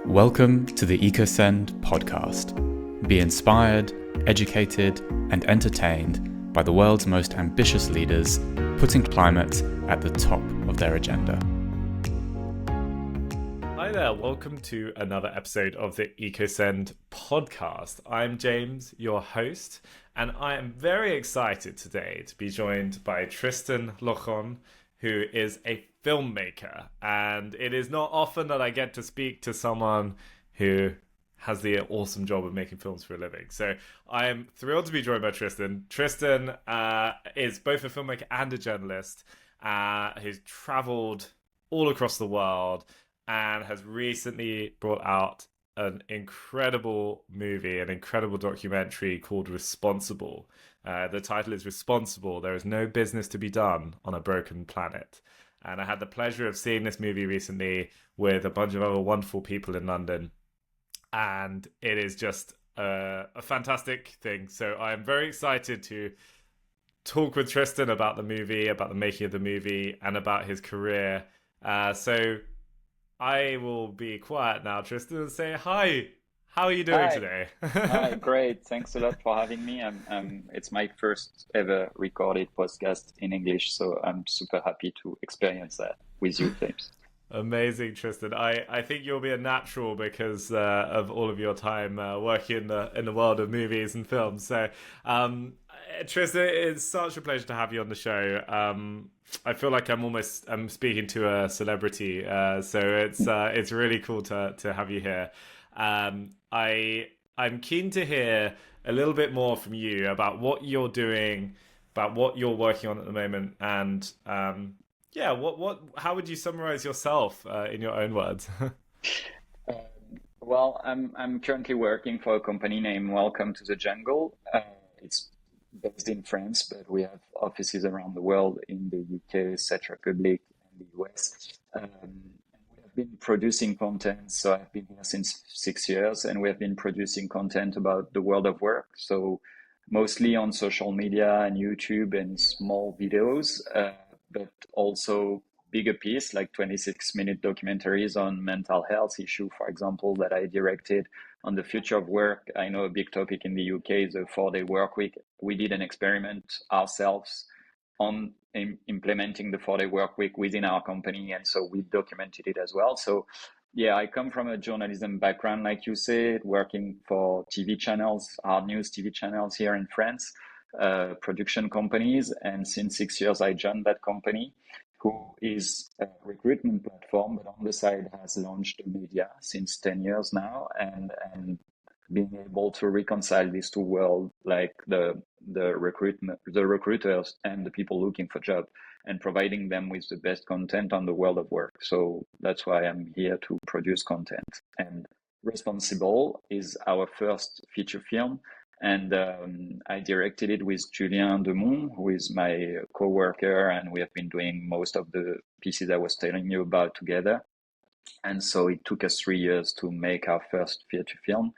Welcome to the EcoSend podcast. Be inspired, educated, and entertained by the world's most ambitious leaders, putting climate at the top of their agenda. Hi there, welcome to another episode of the EcoSend podcast. I'm James, your host, and I am very excited today to be joined by Tristan Lochon, who is a filmmaker. And it is not often that I get to speak to someone who has the awesome job of making films for a living. So I am thrilled to be joined by Tristan. Tristan is both a filmmaker and a journalist who's traveled all across the world and has recently brought out an incredible movie, an incredible documentary called Responsible. The title is Responsible. There is no business to be done on a broken planet. And I had the pleasure of seeing this movie recently with a bunch of other wonderful people in London. And it is just a fantastic thing. So I am very excited to talk with Tristan about the movie, about the making of the movie, and about his career. So I will be quiet now, Tristan, and say hi. How are you doing today? Hi, great. Thanks a lot for having me. It's my first ever recorded podcast in English, so I'm super happy to experience that with you, James. Amazing, Tristan. I think you'll be a natural because of all of your time working in the world of movies and films. So, Tristan, it's such a pleasure to have you on the show. I feel like I'm speaking to a celebrity, so it's really cool to have you here. I'm keen to hear a little bit more from you about what you're doing, about what you're working on at the moment, and how would you summarize yourself in your own words? Well, I'm currently working for a company named Welcome to the Jungle. It's based in France, but we have offices around the world in the UK, Czech Republic, and the US. We have been producing content, so I've been here since 6 years, and we have been producing content about the world of work. So mostly on social media and YouTube and small videos, but also bigger piece like 26-minute documentaries on mental health issue, for example, that I directed on the future of work. I know a big topic in the UK is a 4-day work week. We did an experiment ourselves on implementing the 4-day work week within our company, and so we documented it as well. So yeah, I come from a journalism background, like you said, working for TV channels, hard news TV channels here in France, production companies, and since 6 years I joined that company, who is a recruitment platform, but on the side has launched a media since 10 years now, and being able to reconcile these two worlds, like the recruiters and the people looking for jobs, and providing them with the best content on the world of work. So that's why I'm here to produce content. And Responsible is our first feature film. And I directed it with Julien Demont, who is my co-worker, and we have been doing most of the pieces I was telling you about together. And so it took us 3 years to make our first feature film,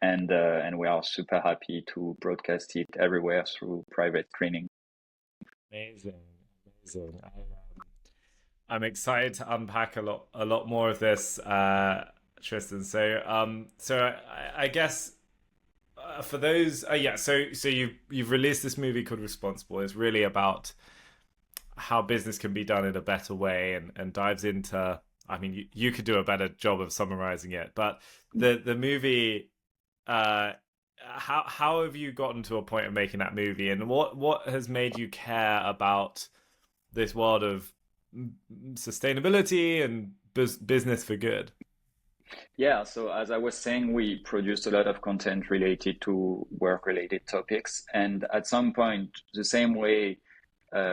and we are super happy to broadcast it everywhere through private screening. Amazing. I'm excited to unpack a lot more of this, Tristan. So I guess. For those, so you've released this movie called Responsible. It's really about how business can be done in a better way, and dives into. I mean, you could do a better job of summarizing it, but the movie. How have you gotten to a point of making that movie, and what has made you care about this world of sustainability and business for good? Yeah, so as I was saying, we produced a lot of content related to work-related topics. And at some point, the same way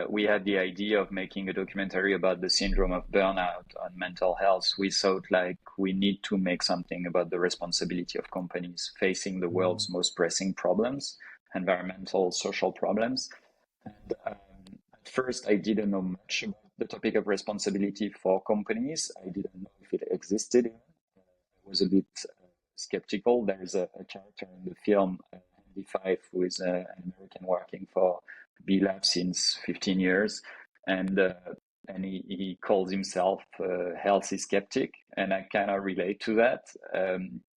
we had the idea of making a documentary about the syndrome of burnout on mental health, we thought like we need to make something about the responsibility of companies facing the world's most pressing problems, environmental, social problems. And at first, I didn't know much about the topic of responsibility for companies. I didn't know if it existed. Was a bit skeptical. There's a character in the film, Andy Fife, who is an American working for B Lab since 15 years. And he calls himself a healthy skeptic, and I kind of relate to that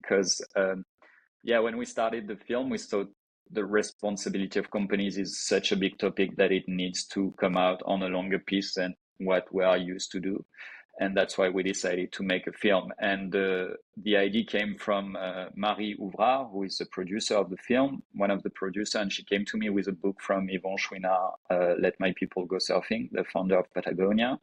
because yeah, when we started the film, we thought the responsibility of companies is such a big topic that it needs to come out on a longer piece than what we are used to do. And that's why we decided to make a film. And the idea came from Marie Ouvrard, who is the producer of the film, one of the producers, and she came to me with a book from Yvon Chouinard, Let My People Go Surfing, the founder of Patagonia.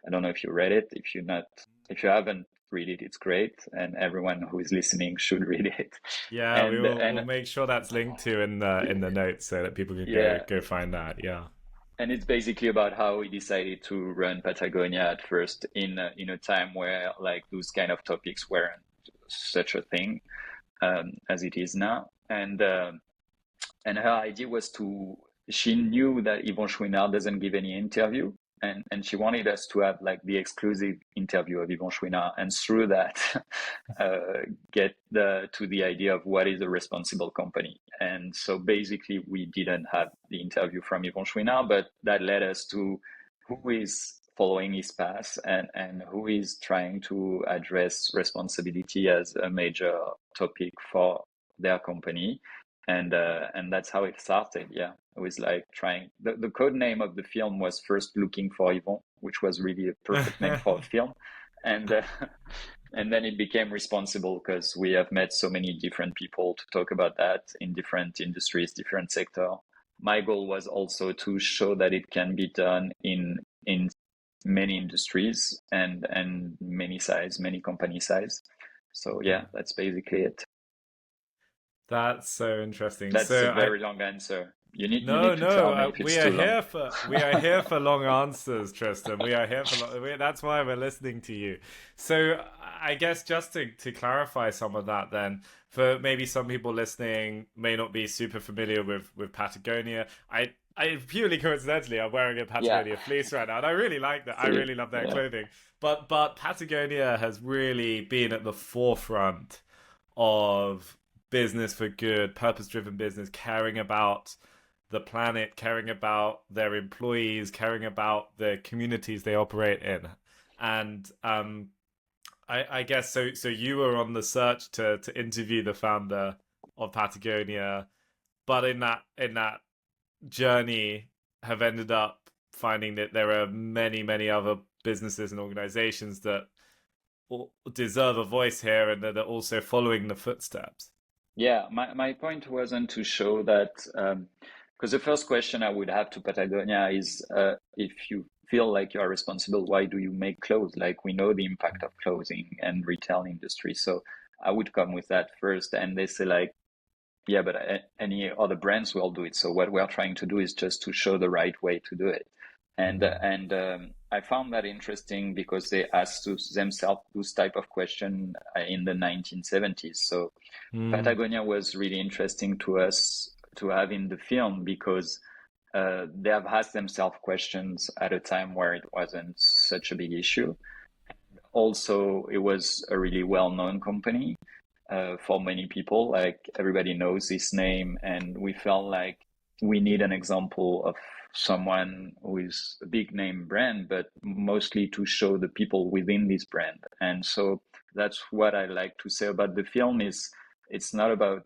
I don't know if you read it. If you haven't read it, it's great, and everyone who is listening should read it. Yeah, And we'll make sure that's linked to in the notes so that people can yeah, go find that. Yeah. and it's basically about how he decided to run Patagonia at first in a time where like those kind of topics weren't such a thing as it is now. And her idea was she knew that Yvon Chouinard doesn't give any interview, and she wanted us to have like the exclusive interview of Yvon Chouinard, and through that get to the idea of what is a responsible company. And so basically we didn't have the interview from Yvon Chouinard, but that led us to who is following his path and who is trying to address responsibility as a major topic for their company. And that's how it started. Yeah, it was like trying. The code name of the film was first Looking for Yvon, which was really a perfect name for a film, and and then it became Responsible because we have met so many different people to talk about that in different industries, different sector. My goal was also to show that it can be done in many industries and many company size. So yeah, that's basically it. That's so interesting. That's a So very long answer. You no, need to tell me no. if it's too long. We are here for long answers, Tristan. We are here for that's why we're listening to you. So I guess just to clarify some of that, then for maybe some people listening may not be super familiar with Patagonia. I purely coincidentally I'm wearing a Patagonia fleece right now, and I really like that. I really love their clothing. But Patagonia has really been at the forefront of business for good, purpose-driven business, caring about the planet, caring about their employees, caring about the communities they operate in. And I guess so. So you were on the search to interview the founder of Patagonia, but in that journey, have ended up finding that there are many other businesses and organizations that deserve a voice here and that are also following the footsteps. Yeah, my point wasn't to show that, because the first question I would have to Patagonia is if you feel like you are responsible, why do you make clothes? Like we know the impact of clothing and retail industry. So I would come with that first, and they say like, yeah, but any other brands will do it. So what we are trying to do is just to show the right way to do it. And I found that interesting because they asked themselves those type of question in the 1970s. So Patagonia was really interesting to us to have in the film because they have asked themselves questions at a time where it wasn't such a big issue. Also, it was a really well-known company for many people. Like everybody knows this name, and we felt like we need an example of someone who is a big name brand, but mostly to show the people within this brand. And so that's what I like to say about the film is it's not about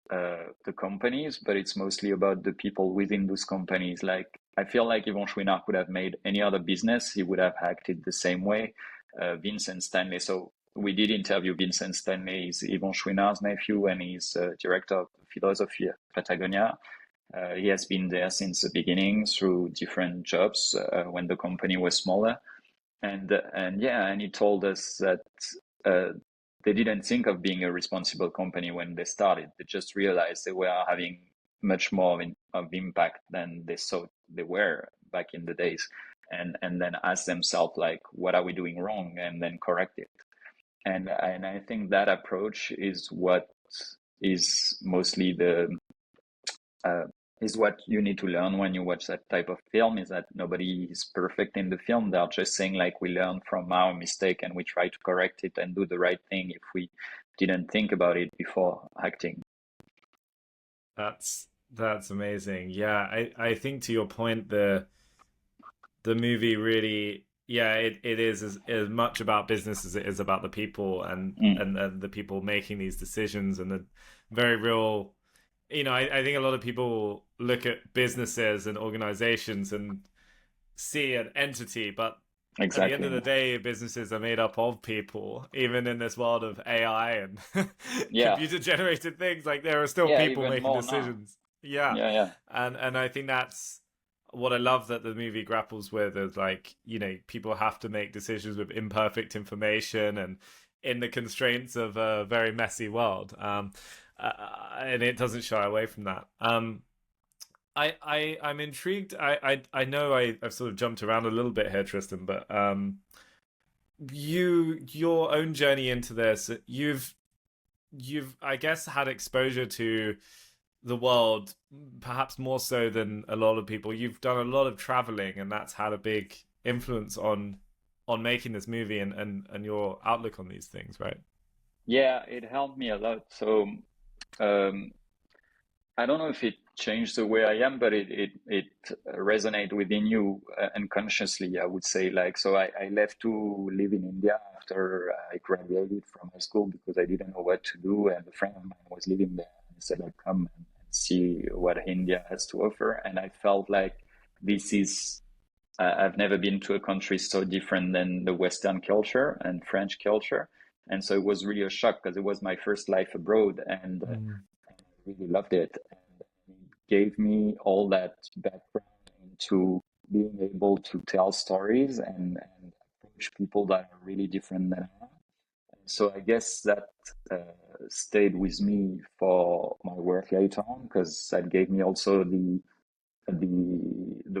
the companies, but it's mostly about the people within those companies. Like I feel like Yvon Chouinard could have made any other business, he would have acted the same way. Vincent Stanley. So we did interview Vincent Stanley, he's Yvon Chouinard's nephew, and he's director of philosophy at Patagonia. He has been there since the beginning through different jobs when the company was smaller, and he told us that they didn't think of being a responsible company when they started. They just realized they were having much more of impact than they thought they were back in the days, and then ask themselves like, what are we doing wrong, and then correct it. And I think that approach is what is mostly is what you need to learn when you watch that type of film, is that nobody is perfect in the film. They're just saying like, we learn from our mistake and we try to correct it and do the right thing if we didn't think about it before acting. That's amazing. Yeah, I think to your point, the movie really yeah, it is as much about business as it is about the people Mm, and the people making these decisions and the very real. I think a lot of people look at businesses and organizations and see an entity, but at the end exactly. of the day, businesses are made up of people. Even in this world of AI and Yeah. computer generated things, like there are still Yeah, people even making more now. decisions. Yeah, Yeah, yeah. and I think that's what I love that the movie grapples with is like, people have to make decisions with imperfect information and in the constraints of a very messy world. And it doesn't shy away from that. I'm intrigued. I know I've sort of jumped around a little bit here, Tristan, but your own journey into this, you've I guess had exposure to the world, perhaps more so than a lot of people. You've done a lot of traveling, and that's had a big influence on making this movie and your outlook on these things, right? Yeah, it helped me a lot. So um, I don't know if it changed the way I am, but it resonate within you unconsciously, I would say. Like, so I left to live in India after I graduated from high school because I didn't know what to do, and a friend of mine was living there, and he said, like, come and see what India has to offer. And I felt like this is. I've never been to a country so different than the Western culture and French culture, and so it was really a shock because it was my first life abroad, and Mm. I really loved it. And it gave me all that background into being able to tell stories and approach people that are really different than I am. And so I guess that stayed with me for my work later on because that gave me also the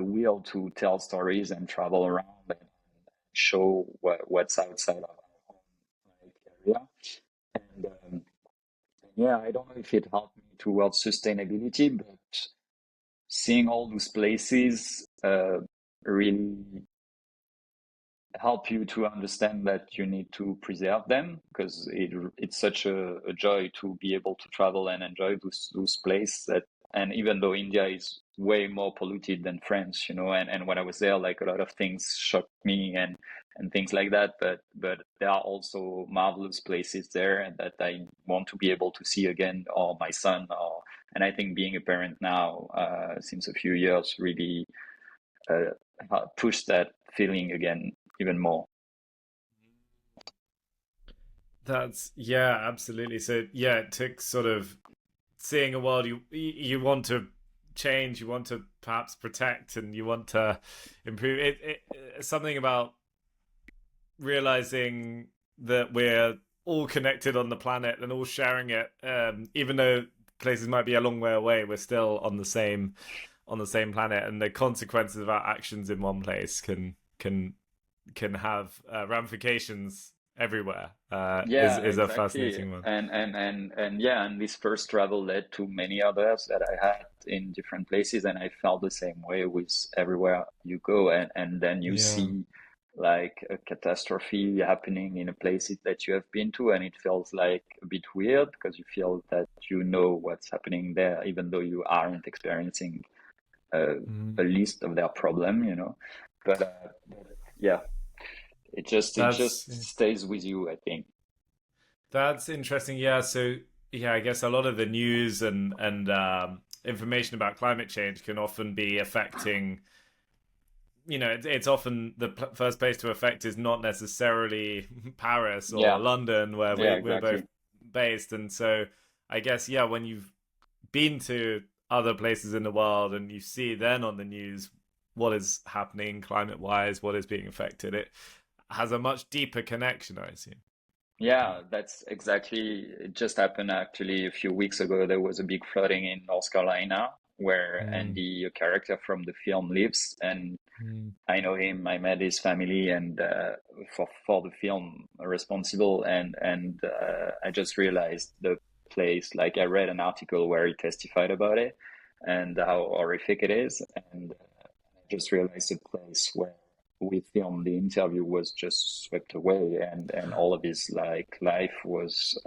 will to tell stories and travel around and show what's outside of our own area. And yeah, I don't know if it helped me towards sustainability, but seeing all those places really help you to understand that you need to preserve them because it's such a joy to be able to travel and enjoy those places that. And even though India is way more polluted than France, and when I was there, like a lot of things shocked me and things like that, but there are also marvelous places there that I want to be able to see again, or my son, and I think being a parent now since a few years really push that feeling again even more. That's yeah, absolutely. So yeah, it took sort of seeing a world you want to change, you want to perhaps protect, and you want to improve. Something about realizing that we're all connected on the planet and all sharing it, even though places might be a long way away, we're still on the same planet, and the consequences of our actions in one place can have ramifications everywhere. Yeah, Is a exactly. fascinating one. And yeah, and this first travel led to many others that I had in different places, and I felt the same way with everywhere you go, and then you Yeah. see like a catastrophe happening in a place that you have been to, and it feels like a bit weird because you feel that you know what's happening there, even though you aren't experiencing uh, Mm. a list of their problem. But yeah, it just That's stays with you, I think. That's interesting. Yeah. So yeah, I guess a lot of the news and information about climate change can often be affecting. It's often the first place to affect is not necessarily Paris or Yeah, London, where yeah, we're both exactly. based. And so I guess yeah, when you've been to other places in the world and you see then on the news what is happening climate wise, what is being affected, it has a much deeper connection, I assume. Yeah, that's exactly. It just happened actually a few weeks ago. There was a big flooding in North Carolina where Mm. Andy, a character from the film, lives, and Mm. I know him. I met his family, and for the film responsible, and I just realized the place. Like I read an article where he testified about it and how horrific it is, and I just realized the place where we filmed the interview was just swept away, and all of his like life was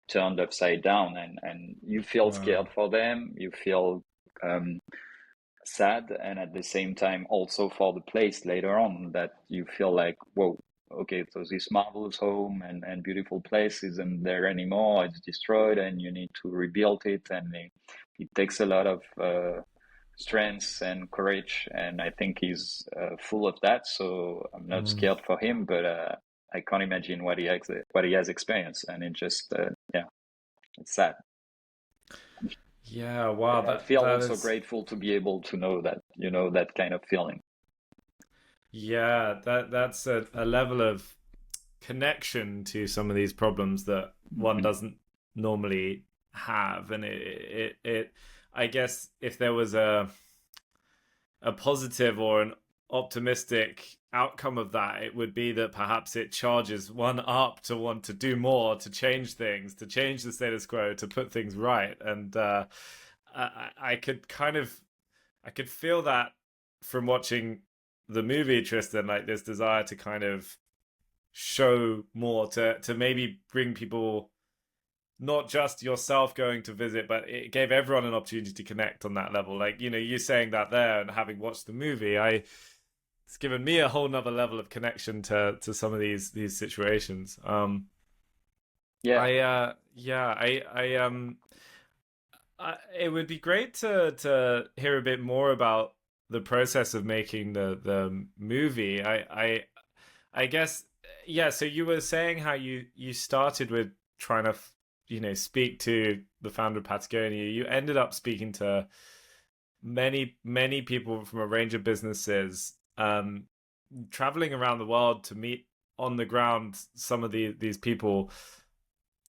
turned upside down, and you feel Wow. scared for them. You feel um, sad, and at the same time also for the place later on, that you feel like, whoa, okay, so this marvelous home and beautiful place isn't there anymore, it's destroyed, and you need to rebuild it, and it takes a lot of strength and courage, and I think he's full of that, so I'm not Mm. scared for him, but I can't imagine what he has experienced, and it just yeah, it's sad. Yeah, wow, But I that feel that also is grateful to be able to know that, that kind of feeling. yeah, that's a level of connection to some of these problems that one Mhm. doesn't normally have, and it I guess if there was a positive or an optimistic outcome of that, it would be that perhaps it charges one up to want to do more, to change things, to change the status quo, to put things right. And I could I could feel that from watching the movie, Tristan, like this desire to kind of show more, to maybe bring people, not just yourself going to visit, but it gave everyone an opportunity to connect on that level. Like, you saying that there and having watched the movie, it's given me a whole nother level of connection to some of these situations. Yeah, It would be great to hear a bit more about the process of making the movie. I guess, yeah. So you were saying how you started with trying to speak to the founder of Patagonia. You ended up speaking to many people from a range of businesses, traveling around the world to meet on the ground some of these people.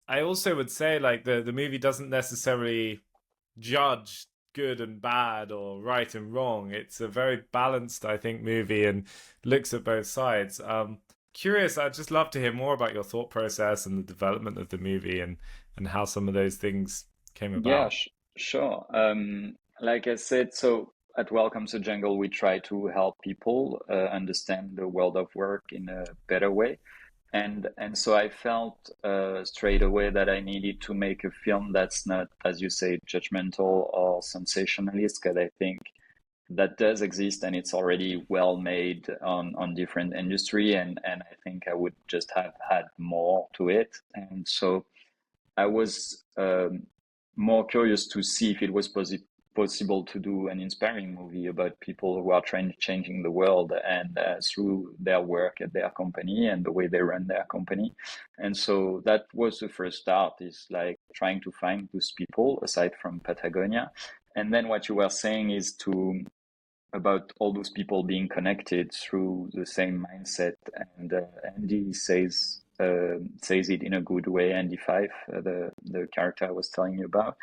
I also would say, like, the movie doesn't necessarily judge good and bad or right and wrong. It's a very balanced, I think, movie, and looks at both sides. Curious, I'd just love to hear more about your thought process and the development of the movie, and how some of those things came yeah, about. sure. Like I said, so at Welcome to Jungle, we try to help people understand the world of work in a better way. And so I felt straight away that I needed to make a film that's not, as you say, judgmental or sensationalist, because I think that does exist and it's already well made on different industry, and I think I would just have had more to it. And so I was more curious to see if it was possible to do an inspiring movie about people who are trying changing the world, and through their work at their company and the way they run their company. And so that was the first start, is like trying to find those people aside from Patagonia. And then what you were saying is to about all those people being connected through the same mindset. And Andy says it in a good way. Andy Five, the character I was telling you about,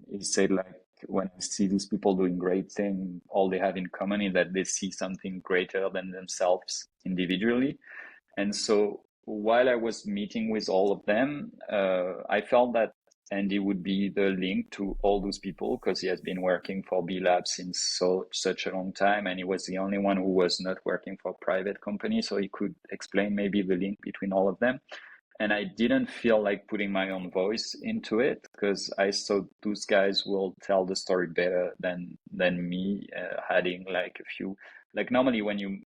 he said, like, when I see these people doing great things, all they have in common is that they see something greater than themselves individually. And so while I was meeting with all of them, I felt that Andy would be the link to all those people, because he has been working for B Lab since such a long time, and he was the only one who was not working for a private company, so he could explain maybe the link between all of them. And I didn't feel like putting my own voice into it, because I thought those guys will tell the story better than me, adding like a few. Like normally when you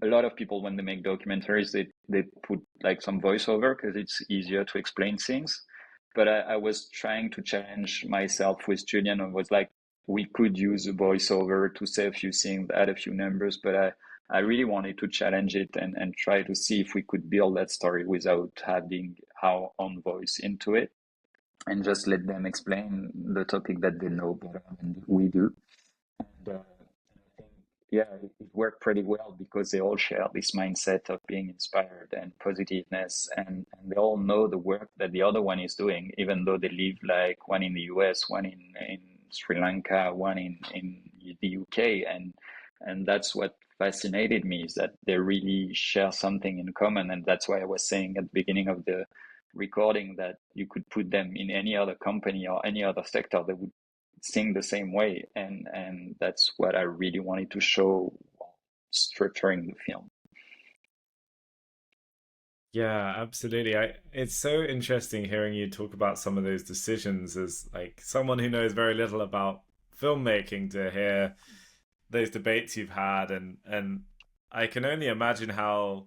a lot of people, when they make documentaries, they put like some voiceover because it's easier to explain things. But I was trying to challenge myself with Julian, and was like, we could use a voiceover to say a few things, add a few numbers, but I really wanted to challenge it, and try to see if we could build that story without having our own voice into it, and just let them explain the topic that they know better than we do. And I think, yeah, it worked pretty well, because they all share this mindset of being inspired and positiveness, and they all know the work that the other one is doing, even though they live, like, one in the US, one in Sri Lanka, one in the UK. And that's what fascinated me, is that they really share something in common. And that's why I was saying at the beginning of the recording that you could put them in any other company or any other sector, they would sing the same way, and that's what I really wanted to show while structuring the film. Yeah, absolutely. It's so interesting hearing you talk about some of those decisions as, like, someone who knows very little about filmmaking to hear those debates you've had, and I can only imagine how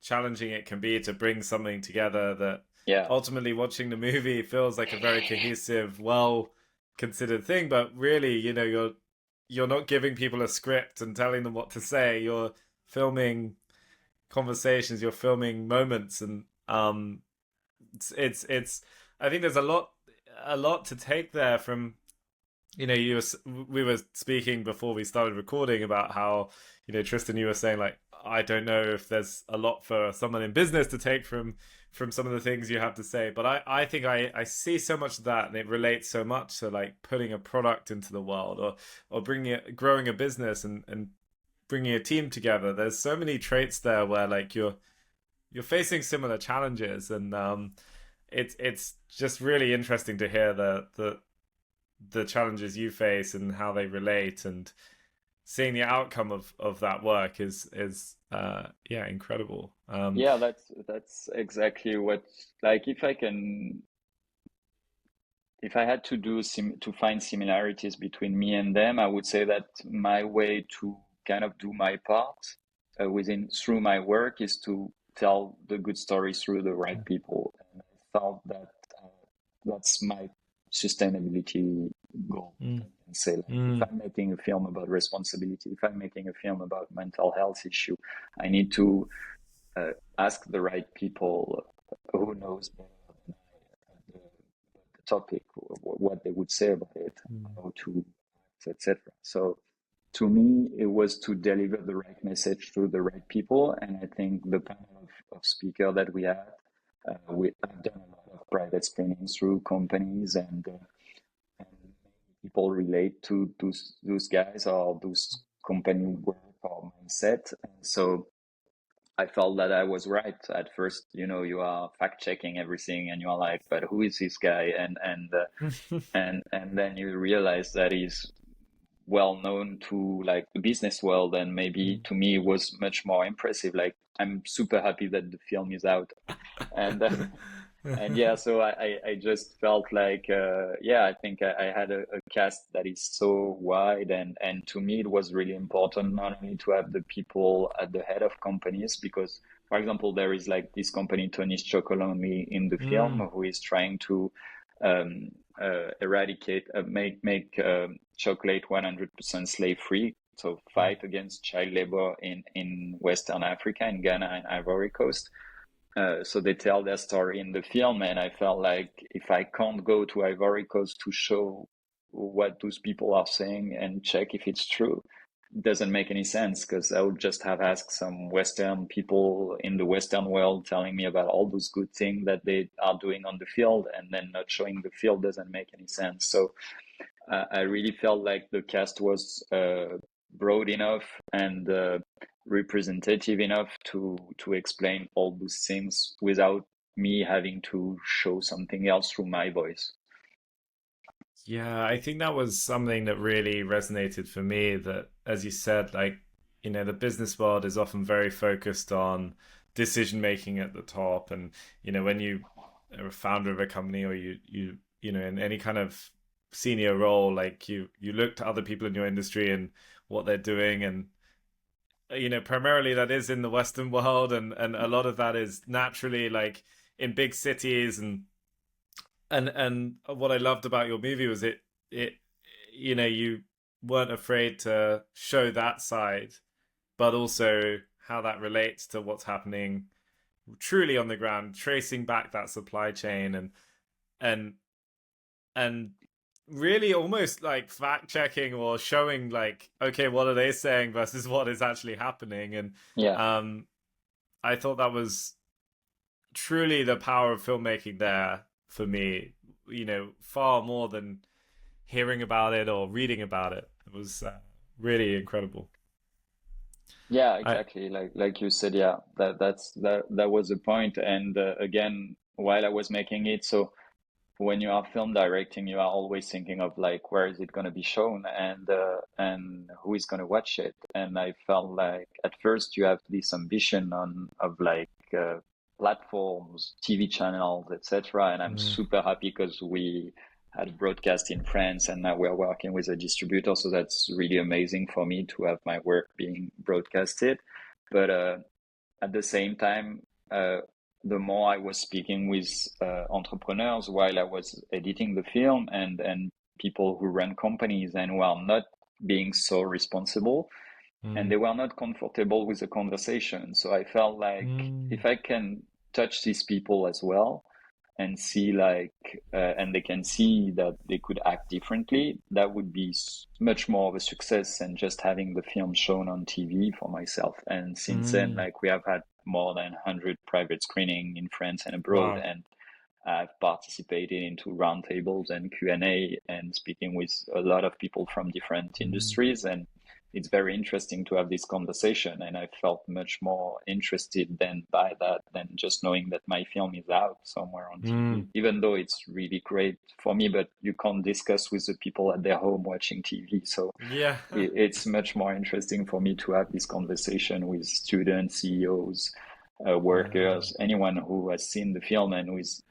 challenging it can be to bring something together that Yeah. ultimately watching the movie feels like a very cohesive, well considered thing, but really, you're not giving people a script and telling them what to say. You're filming conversations, you're filming moments, and it's I think there's a lot to take there from, we were speaking before we started recording about how, Tristan, you were saying, like, I don't know if there's a lot for someone in business to take from some of the things you have to say, but I think I see so much of that, and it relates so much to, like, putting a product into the world, or growing a business, and bringing a team together. There's so many traits there where, like, you're facing similar challenges, and it's just really interesting to hear the challenges you face and how they relate, and seeing the outcome of that work is incredible. Yeah, that's exactly what, like, if I had to to find similarities between me and them, I would say that my way to kind of do my part through my work is to tell the good stories through the right people. And I felt that that's my sustainability goal. I can say, like, if I'm making a film about responsibility, if I'm making a film about mental health issue, I need to ask the right people who knows better than I the topic, what they would say about it, how to act, etc. So to me, it was to deliver the right message through the right people. And I think the panel of speakers that we had, I've done a lot of private screenings through companies, and people relate to those guys or those company work or mindset. And so I felt that I was right. At first, you are fact checking everything, and you are like, but who is this guy? And then you realize that he's well known to, like, the business world, and maybe to me it was much more impressive. Like, I'm super happy that the film is out, and and yeah, so I just felt like I think I had a cast that is so wide, and to me it was really important not only to have the people at the head of companies, because, for example, there is, like, this company Tony's Chocolonely in the film, who is trying to eradicate make chocolate 100% slave free, so fight against child labor in Western Africa, in Ghana and Ivory Coast. So they tell their story in the film, and I felt like if I can't go to Ivory Coast to show what those people are saying and check if it's true, it doesn't make any sense, because I would just have asked some Western people in the Western world telling me about all those good things that they are doing on the field, and then not showing the field doesn't make any sense. So I really felt like the cast was broad enough and representative enough to explain all those things without me having to show something else through my voice. Yeah, I think that was something that really resonated for me, that, as you said, like, the business world is often very focused on decision making at the top. And, when you are a founder of a company, or in any kind of senior role, like, you look to other people in your industry and what they're doing. And, primarily that is in the Western world. And a lot of that is naturally, like, in big cities. And what I loved about your movie was it you weren't afraid to show that side, but also how that relates to what's happening truly on the ground, tracing back that supply chain, and really almost like fact checking, or showing, like, okay, what are they saying versus what is actually happening. And I thought that was truly the power of filmmaking there for me, far more than hearing about it or reading about it. It was really incredible. Yeah, exactly. Like you said, yeah, that was the point. And again, while I was making it, so when you are film directing, you are always thinking of, like, where is it going to be shown, and who is going to watch it. And I felt like at first you have this ambition of like platforms, TV channels, etc. And I'm super happy because we had broadcast in France, and now we're working with a distributor. So that's really amazing for me to have my work being broadcasted. But at the same time, the more I was speaking with entrepreneurs while I was editing the film, and people who run companies and who are not being so responsible, and they were not comfortable with the conversation. So I felt like if I can touch these people as well and see and they can see that they could act differently, that would be much more of a success than just having the film shown on TV for myself. And since then, we have had more than 100 private screening in France and abroad. Wow. And I've participated into roundtables and Q&A and speaking with a lot of people from different industries. And it's very interesting to have this conversation, and I felt much more interested by that than just knowing that my film is out somewhere on TV, even though it's really great for me, but you can't discuss with the people at their home watching TV. So Yeah. it's much more interesting for me to have this conversation with students, CEOs, workers, anyone who has seen the film and who is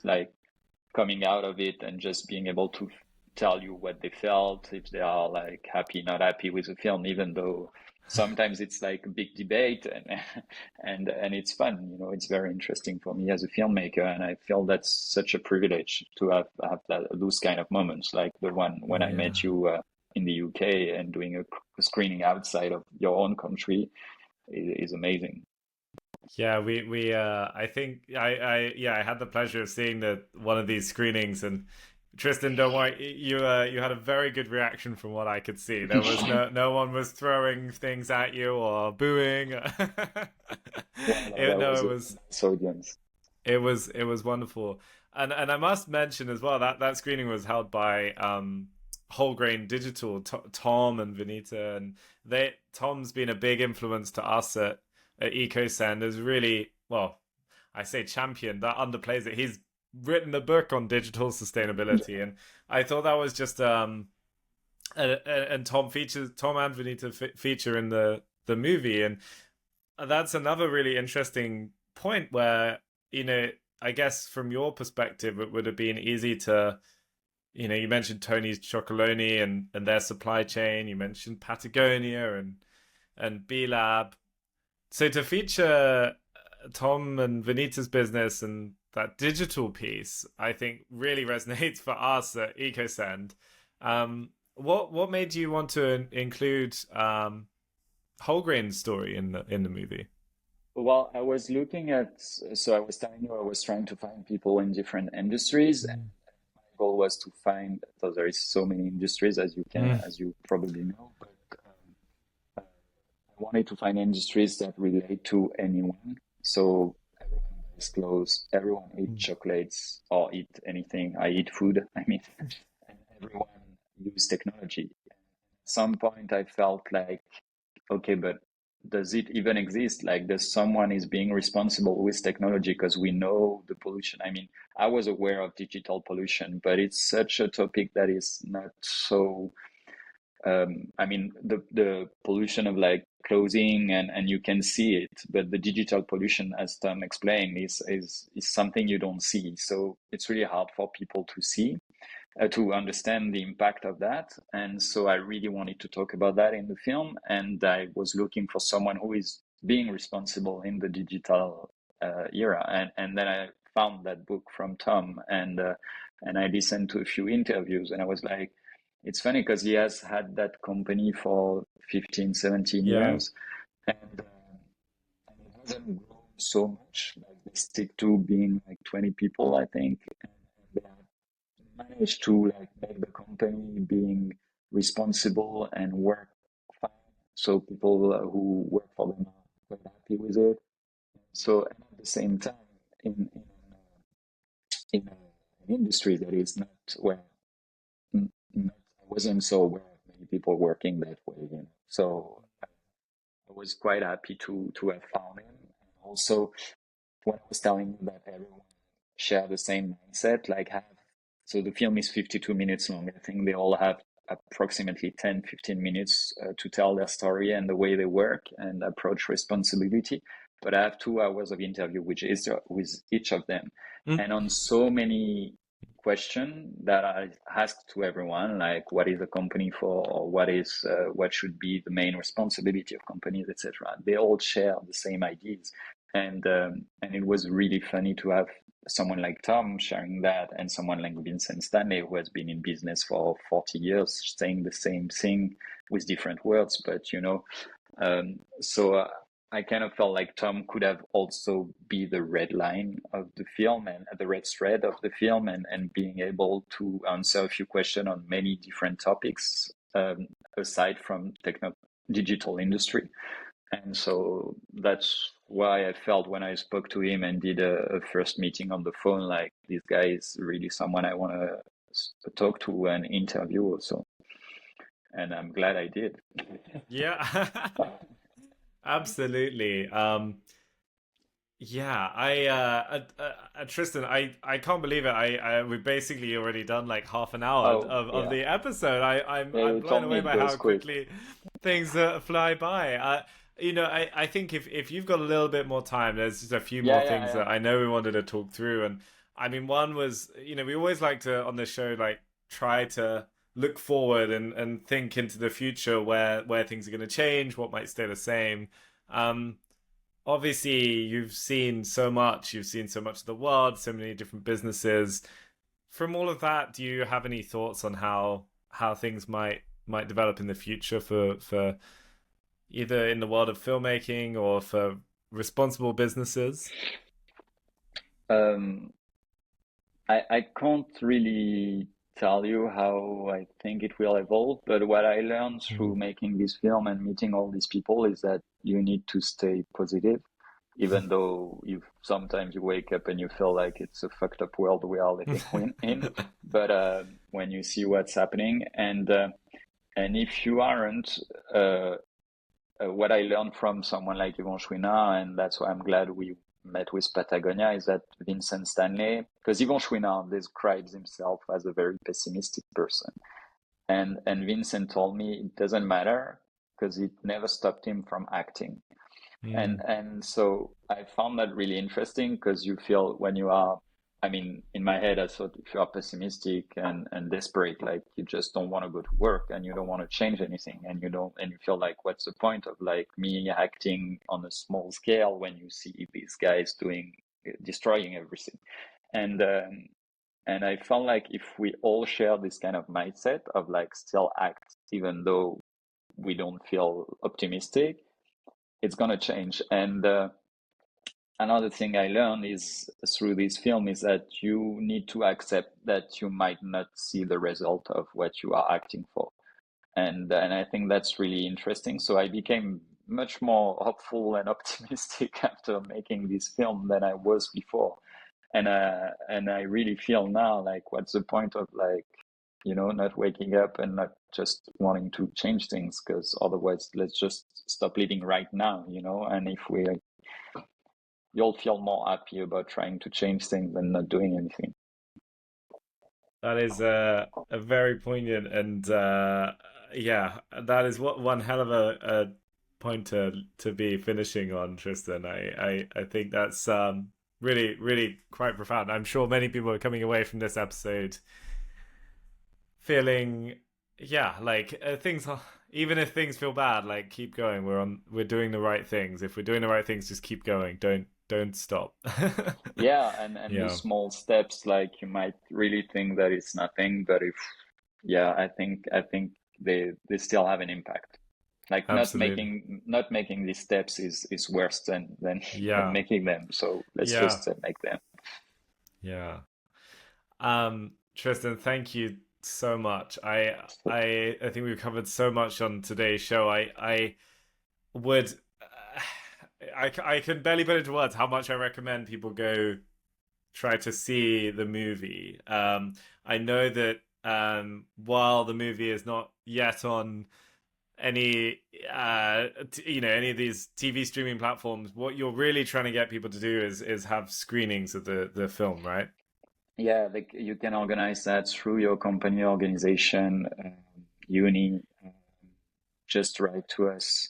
coming out of it and just being able to tell you what they felt, if they are happy, not happy with the film, even though sometimes it's a big debate and it's fun. It's very interesting for me as a filmmaker, and I feel that's such a privilege to have those kind of moments, like the one when I met you in the UK, and doing a screening outside of your own country is amazing. Yeah, I think I had the pleasure of seeing one of these screenings, and Tristan, don't worry, you had a very good reaction from what I could see. There was no one was throwing things at you or booing. It was nice audience. It was wonderful, and I must mention as well that screening was held by Wholegrain Digital, Tom and Venita, and Tom's been a big influence to us at EcoSend. Is really, well, I say champion, that underplays it. He's written a book on digital sustainability, and I thought that was just and Tom and Venita feature in the movie, and that's another really interesting point where, I guess from your perspective it would have been easy to, you mentioned Tony's Chocolonely and their supply chain, you mentioned Patagonia and B Lab, so to feature Tom and Venita's business and that digital piece, I think really resonates for us at EcoSend. What made you want to include Wholegrain's story in the movie? Well, I was looking at, so I was telling you, I was trying to find people in different industries, and my goal was to find, so there is so many industries as you probably know, but I wanted to find industries that relate to anyone. So everyone buys clothes, everyone eats chocolates or eat anything. I eat food, and everyone uses technology. At some point I felt like, okay, but does it even exist? Does someone is being responsible with technology? Because we know the pollution. I was aware of digital pollution, but it's such a topic that is not so, the pollution of clothing and you can see it, but the digital pollution, as Tom explained, is something you don't see. So it's really hard for people to see, to understand the impact of that. And so I really wanted to talk about that in the film. And I was looking for someone who is being responsible in the digital era. And then I found that book from Tom, and I listened to a few interviews, and I was like, it's funny because he has had that company for 15, 17 years, and it hasn't grown so much. They stick to being 20 people, I think, and they have managed to make the company being responsible and work fine. So people who work for them are quite happy with it. So, and at the same time, in an industry that is not where I wasn't so aware of many people working that way, So I was quite happy to have found him. And also, when I was telling you that everyone share the same mindset, so the film is 52 minutes long. I think they all have approximately 10, 15 minutes to tell their story and the way they work and approach responsibility. But I have 2 hours of interview with each of them. And on so many question that I asked to everyone, like what is a company for, or what should be the main responsibility of companies, etc. They all share the same ideas, and it was really funny to have someone like Tom sharing that, and someone like Vincent Stanley, who has been in business for 40 years, saying the same thing with different words, but so I kind of felt like Tom could have also be the red line of the film and the red thread of the film, and being able to answer a few questions on many different topics, aside from digital industry. And so that's why I felt when I spoke to him and did a first meeting on the phone, like this guy is really someone I want to talk to and interview also. And I'm glad I did. Yeah. Absolutely. Yeah, Tristan, I can't believe it. We basically already done like half an hour of the episode. I'm blown away by how quickly things fly by. I think if you've got a little bit more time, there's just a few more things that I know we wanted to talk through. And I mean, one was, we always like to on this show like try to look forward and think into the future where things are going to change, what might stay the same. Obviously, you've seen so much of the world, so many different businesses. From all of that, do you have any thoughts on how things might develop in the future for either in the world of filmmaking or for responsible businesses? I can't really tell you how I think it will evolve, but what I learned through making this film and meeting all these people is that you need to stay positive, even though sometimes you wake up and you feel like it's a fucked up world we are living in. But when you see what's happening, and if you aren't, what I learned from someone like Yvon Chouinard, and that's why I'm glad we met with Patagonia, is that Vincent Stanley, because Yvon Chouinard describes himself as a very pessimistic person. And Vincent told me it doesn't matter because it never stopped him from acting. And so I found that really interesting, because you feel when you are, I mean, in my head, I thought if you are pessimistic and desperate, like you just don't want to go to work and you don't want to change anything, and you feel like, what's the point of like me acting on a small scale when you see these guys destroying everything? And I felt like if we all share this kind of mindset of like still act even though we don't feel optimistic, it's gonna change. And another thing I learned is through this film is that you need to accept that you might not see the result of what you are acting for. And I think that's really interesting. So I became much more hopeful and optimistic after making this film than I was before. And I really feel now like, what's the point of like, not waking up and not just wanting to change things, because otherwise let's just stop living right now, and if you'll feel more happy about trying to change things than not doing anything. That is a very poignant and that is one hell of a point to be finishing on, Tristan. I think that's really, really quite profound. I'm sure many people are coming away from this episode feeling, like things are, even if things feel bad, like keep going. We're doing the right things. If we're doing the right things, just keep going. Don't stop. And these small steps, like you might really think that it's nothing, but I think they still have an impact. Like not making these steps is worse than making them. So let's just make them. Yeah. Tristan, thank you so much. I think we've covered so much on today's show. I would. I can barely put into words how much I recommend people go try to see the movie. I know that while the movie is not yet on any any of these TV streaming platforms, what you're really trying to get people to do is have screenings of the film, right? Yeah, like you can organize that through your company, organization, uni. Just write to us.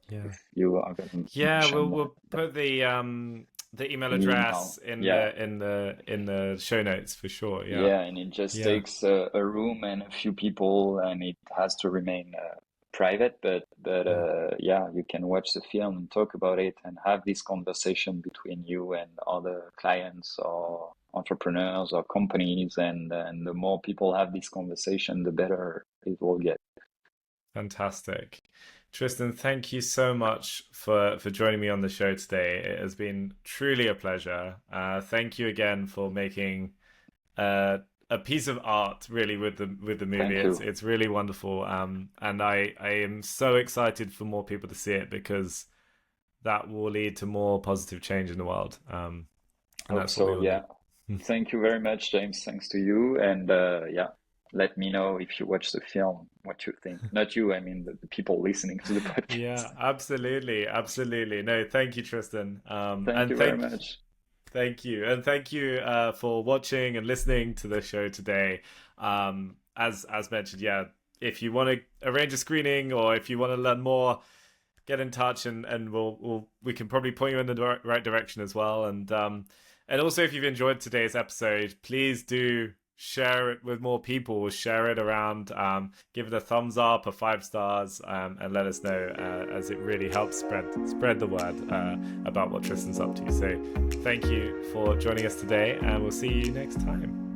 Yeah. You are we'll put the the email the address email. in Yeah. the show notes for sure. Yeah. Yeah, and it just Yeah. takes a room and a few people, and it has to remain private. But yeah, you can watch the film and talk about it and have this conversation between you and other clients or entrepreneurs or companies. And the more people have this conversation, the better it will get. Fantastic. Tristan, thank you so much for joining me on the show today. It has been truly a pleasure. Thank you again for making a piece of art really with the movie. Thank you. It's really wonderful. And I am so excited for more people to see it, because that will lead to more positive change in the world. And Hope that's what we so. all Yeah. need. Thank you very much, James. Thanks to you. And yeah, let me know if you watch the film, what you think. Not you, I mean the people listening to the Yeah, podcast. absolutely, absolutely. No, thank you, Tristan. Thank And you very much. thank you, and thank you for watching and listening to the show today. As mentioned, yeah, if you want to arrange a screening or if you want to learn more, get in touch, and we can probably point you in the right direction as well. And also, if you've enjoyed today's episode, please do share it with more people. Share it around. Give it a thumbs up, a 5 stars, and let us know, as it really helps spread the word about what Tristan's up to. So, thank you for joining us today, and we'll see you next time.